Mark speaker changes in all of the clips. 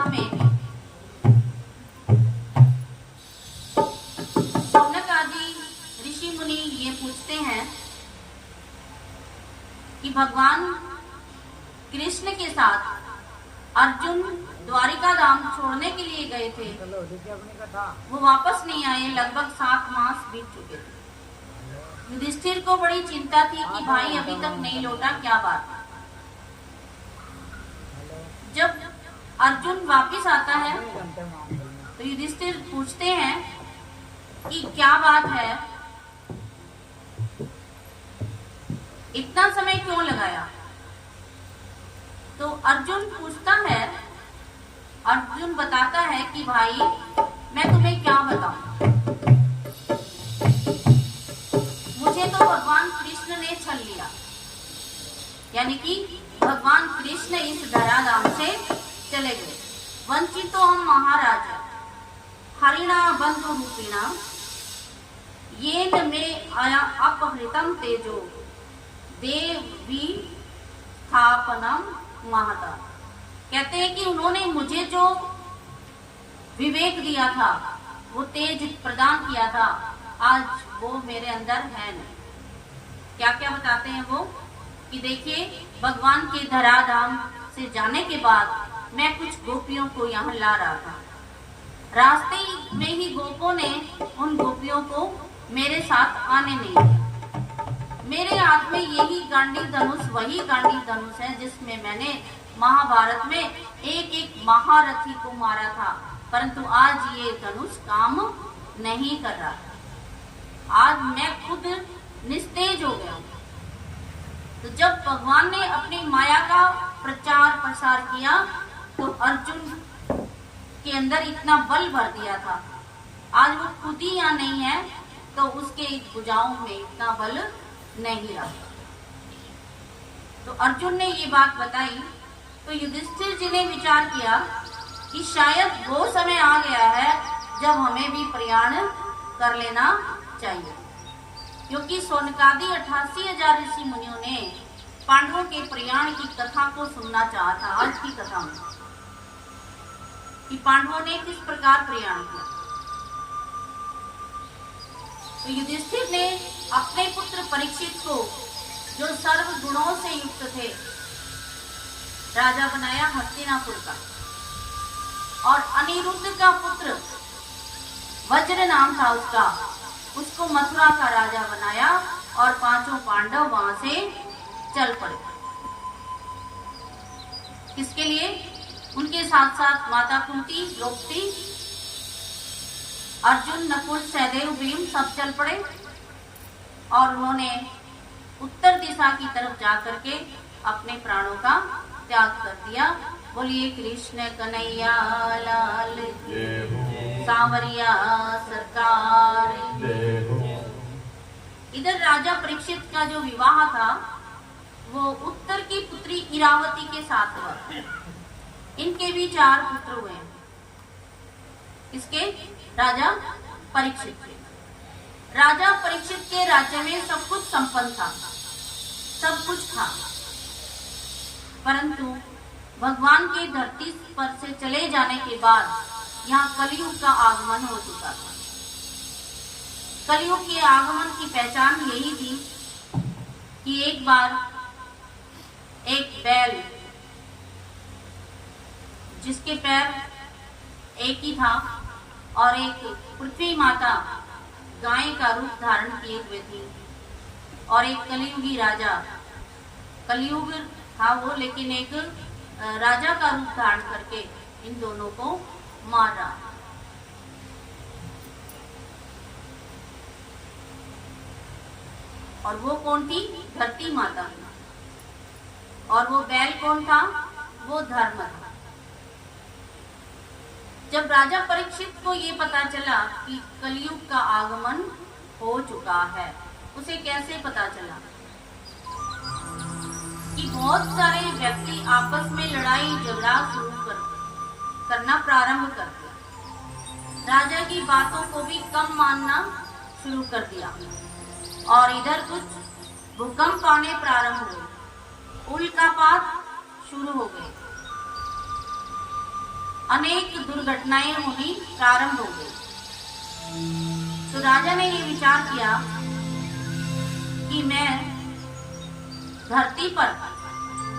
Speaker 1: में शौनक आदि ऋषि मुनि ये पूछते हैं कि भगवान कृष्ण के साथ अर्जुन द्वारिका धाम छोड़ने के लिए गए थे, वो वापस नहीं आए। लगभग 7 मास बीत चुके थे। युधिष्ठिर को बड़ी चिंता थी कि भाई अभी तक नहीं लौटा, क्या बात। जब अर्जुन वापस आता है तो युधिष्ठिर पूछते हैं कि क्या बात है, इतना समय क्यों लगाया। तो अर्जुन पूछता है, अर्जुन बताता है कि भाई मैं तुम्हें क्या बताऊं, मुझे तो भगवान कृष्ण ने छल लिया। यानी कि भगवान कृष्ण इस धराधाम से चले गए। वंचितो हम महाराज हरिणा बंधु रूपिणा येन में आया अपहृतम तेजो देवी स्थापनम महता। कहते हैं कि उन्होंने मुझे जो विवेक दिया था, वो तेज प्रदान किया था, आज वो मेरे अंदर है नहीं। क्या क्या बताते हैं वो कि देखिए, भगवान के धराधाम से जाने के बाद मैं कुछ गोपियों को यहाँ ला रहा था। रास्ते में ही गोपों ने उन गोपियों को मेरे साथ आने नहीं दिया। मेरे हाथ में यही गांडीव धनुष वही गांडीव धनुष है जिसमें मैंने महाभारत में एक एक महारथी को मारा था, परंतु आज ये धनुष काम नहीं कर रहा। आज मैं खुद निस्तेज हो गया। तो जब भगवान ने अपनी माया का प्रचार प्रसार किया तो अर्जुन के अंदर इतना बल भर दिया था। आज वो खुद ही यहाँ नहीं है तो उसके भुजाओं में इतना बल नहीं रहा। तो अर्जुन ने ये बात बताई तो युधिष्ठिर जी ने विचार किया कि शायद वो समय आ गया है जब हमें भी प्रयाण कर लेना चाहिए, क्योंकि शौनकादि 88,000 ऋषि मुनियों ने पांडवों के प्रयाण की कथा को सुनना चाहा था। आज की कथा में कि पांडवों ने किस प्रकार प्रयाण किया। तो युधिष्ठिर ने अपने पुत्र परीक्षित को, जो सर्व गुणों से युक्त थे, राजा बनाया हस्तिनापुर का, और अनिरुद्ध का पुत्र वज्र नाम था उसको मथुरा का राजा बनाया और 5 पांडव वहां से चल पड़े। किसके लिए? उनके साथ साथ माता कुंती, द्रौपदी, अर्जुन, नकुल, सहदेव, भीम सब चल पड़े और उन्होंने उत्तर दिशा की तरफ जाकर के अपने प्राणों का त्याग कर दिया। बोलिए कृष्ण कन्हैया लाल की, सांवरिया सरकार। इधर राजा परीक्षित का जो विवाह था वो उत्तर की पुत्री इरावती के साथ हुआ। इनके भी 4 पुत्र हुए। इसके राजा परीक्षित के। राजा परीक्षित के राज्य में सब कुछ संपन्न था, सब कुछ था, परंतु भगवान के धरती पर से चले जाने के बाद यहाँ कलयुग का आगमन हो चुका था। कलयुग के आगमन की पहचान यही थी कि एक बार एक बैल जिसके पैर एक ही था और एक पृथ्वी माता गाय का रूप धारण किए हुए थी, और एक कलयुगी राजा, कलयुग था वो लेकिन एक राजा का रूप धारण करके इन दोनों को मार रहा। और वो कौन थी? धरती माता। और वो बैल कौन था? वो धर्म था। जब राजा परीक्षित को ये पता चला कि कलयुग का आगमन हो चुका है, उसे कैसे पता चला? कि बहुत सारे व्यक्ति आपस में लड़ाई झगड़ा करना प्रारंभ कर दिया। राजा की बातों को भी कम मानना शुरू कर दिया और इधर कुछ भूकंप आने प्रारंभ हुए, उल्कापात शुरू हो गए। अनेक दुर्घटनाएं होनी प्रारंभ हो गई। तो राजा ने ये विचार किया कि मैं धरती पर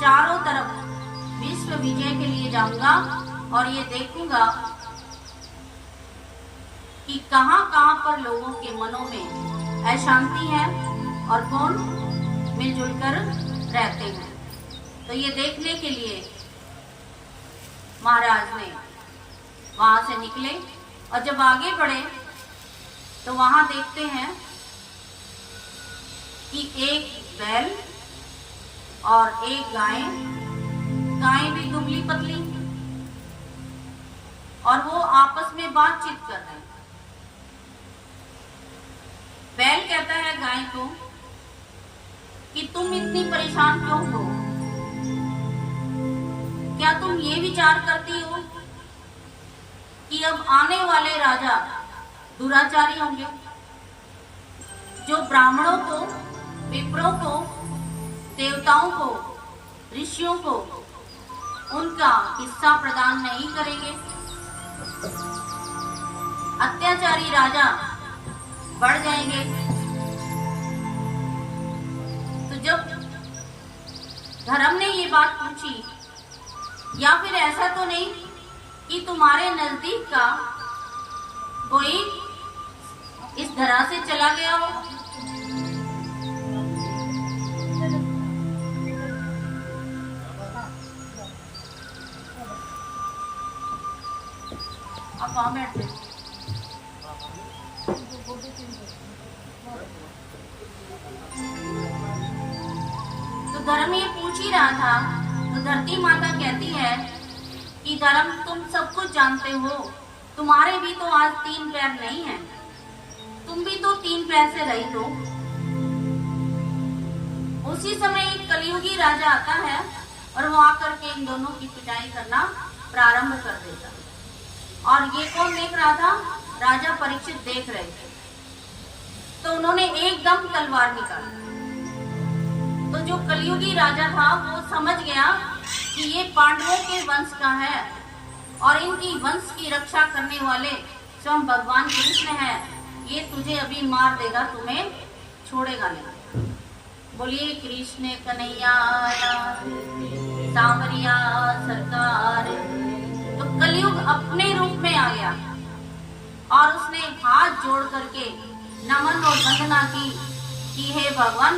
Speaker 1: चारों तरफ विश्व विजय के लिए जाऊंगा और ये देखूंगा कि कहां-कहां पर लोगों के मनों में अशांति है और कौन मिलजुल कर रहते हैं। तो ये देखने के लिए महाराज ने वहां से निकले और जब आगे बढ़े तो वहां देखते हैं कि एक बैल और एक गाय भी दुबली पतली, और वो आपस में बातचीत कर रहे हैं। बैल कहता है गाय को कि तुम इतनी परेशान क्यों हो? क्या तुम ये विचार करती हो कि अब आने वाले राजा दुराचारी होंगे, जो ब्राह्मणों को, विप्रों को, देवताओं को, ऋषियों को उनका हिस्सा प्रदान नहीं करेंगे? अत्याचारी राजा बढ़ जाएंगे। तो जब धर्म ने ये बात पूछी, या फिर ऐसा तो नहीं कि तुम्हारे नजदीक का कोई इस धरा से चला गया हो? आप वहां बैठते। तो धर्म ये पूछ ही रहा था, तो धरती माता कहती है कि धर्म तुम सब कुछ जानते हो, तुम्हारे भी तो आज 3 पैर नहीं है, तुम भी तो 3 पैर से रहित हो। उसी समय एक कलियुगी राजा आता है और वो आकर के इन दोनों की पिटाई करना प्रारंभ कर देता। और ये कौन देख रहा था? राजा परीक्षित देख रहे थे। तो उन्होंने एकदम तलवार निकाली। तो जो कलियुगी राजा था वो समझ गया कि ये पांडवों के वंश का है और इनकी वंश की रक्षा करने वाले स्वयं भगवान कृष्ण है। ये तुझे अभी मार देगा, तुम्हें छोड़ेगा नहीं। बोलिए कृष्ण कन्हैया सांवरिया सरकार। तो कलयुग अपने रूप में आ गया और उसने हाथ जोड़ करके नमन और वंदना की कि हे भगवान,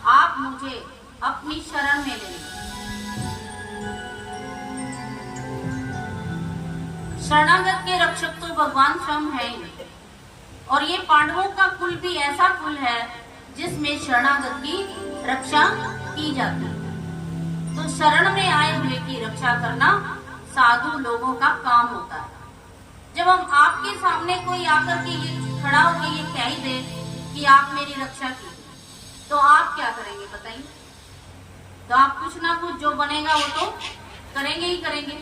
Speaker 1: आप मुझे अपनी शरण में ले लें। शरणागत के रक्षक तो भगवान स्वयं है ही, और ये पांडवों का कुल भी ऐसा कुल है जिसमें शरणागत की रक्षा की जाती है। तो शरण में आए हुए की रक्षा करना साधु लोगों का काम होता है। जब हम आपके सामने कोई आकर के ये खड़ा होकर ये कह ही दे कि आप मेरी रक्षा कीजिए, तो आप क्या करेंगे बताइए? तो आप कुछ ना कुछ जो बनेगा वो तो करेंगे ही करेंगे।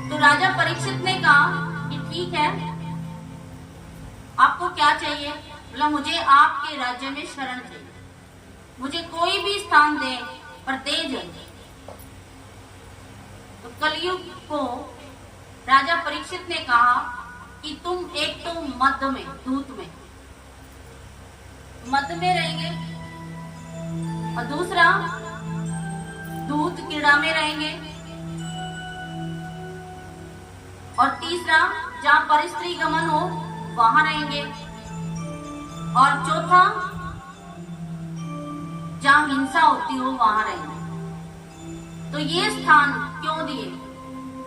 Speaker 1: तो राजा परीक्षित ने कहा कि ठीक है, आपको क्या चाहिए? बोला मुझे आपके राज्य में शरण चाहिए, मुझे कोई भी स्थान दे पर दे जाइए। तो कलयुग को राजा परीक्षित ने कहा कि तुम एक तो मध्य में, दूत में, मध्य में रहेंगे, और दूसरा दूत क्रीड़ा में रहेंगे, और तीसरा जहां परिस्त्री गमन हो वहां रहेंगे, और चौथा जहां हिंसा होती हो वहां रहेंगे। तो ये स्थान क्यों दिए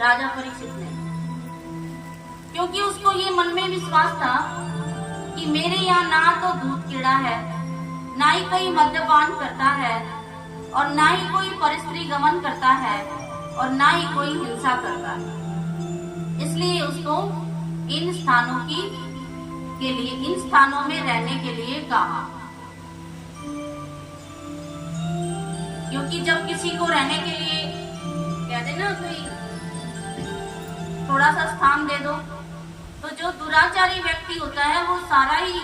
Speaker 1: राजा परीक्षित ने? क्योंकि उसको ये मन में विश्वास था कि मेरे यहाँ ना तो दूध कीड़ा है, ना ही कोई मद्यपान करता है, और ना ही कोई परिस्त्री गमन करता है, और ना ही कोई हिंसा करता है। इसलिए उसको इन स्थानों के लिए, इन स्थानों में रहने के लिए कहा। क्योंकि जब किसी को रहने के लिए कहते ना कोई थोड़ा सा स्थान दे दो, तो जो दुराचारी व्यक्ति होता है वो सारा ही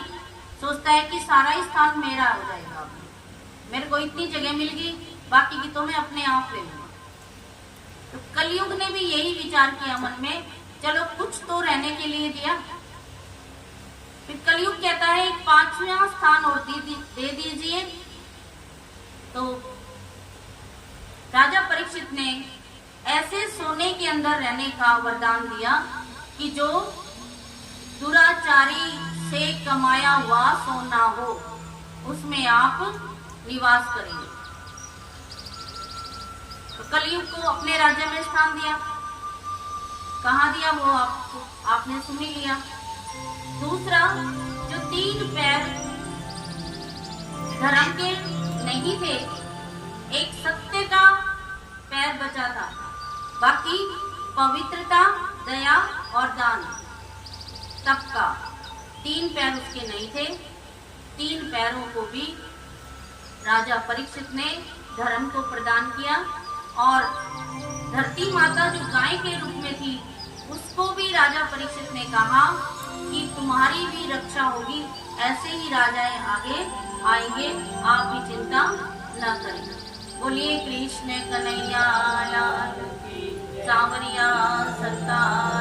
Speaker 1: सोचता है कि सारा ही स्थान मेरा हो जाएगा, मेरे को इतनी जगह मिल गई, बाकी की तो मैं अपने आप ले लूंगा। तो कलयुग ने भी यही विचार किया मन में, चलो कुछ तो रहने के लिए दिया। फिर कलयुग कहता है एक 5वां स्थान और दे दीजिए। तो राजा परीक्षित ने ऐसे सोने के अंदर रहने का वरदान दिया कि जो दुराचारी से कमाया हुआ सोना हो, उसमें आप निवास करेंगे। तो कलयुग को अपने राज्य में स्थान दिया। कहाँ दिया वो आपने सुन ही लिया। दूसरा, जो 3 पैर धर्म के नहीं थे, एक सत्य का पैर बचा था, बाकी पवित्रता, दया और दान सबका 3 पैर उसके नहीं थे। 3 पैरों को भी राजा परीक्षित ने धर्म को प्रदान किया। और धरती माता जो गाय के रूप में थी, उसको भी राजा परीक्षित ने कहा कि तुम्हारी भी रक्षा होगी, ऐसे ही राजाएं आगे आएंगे, आप भी चिंता न करें। बोलिए कृष्ण कन्हैया लाल की, सांवरिया सरकार।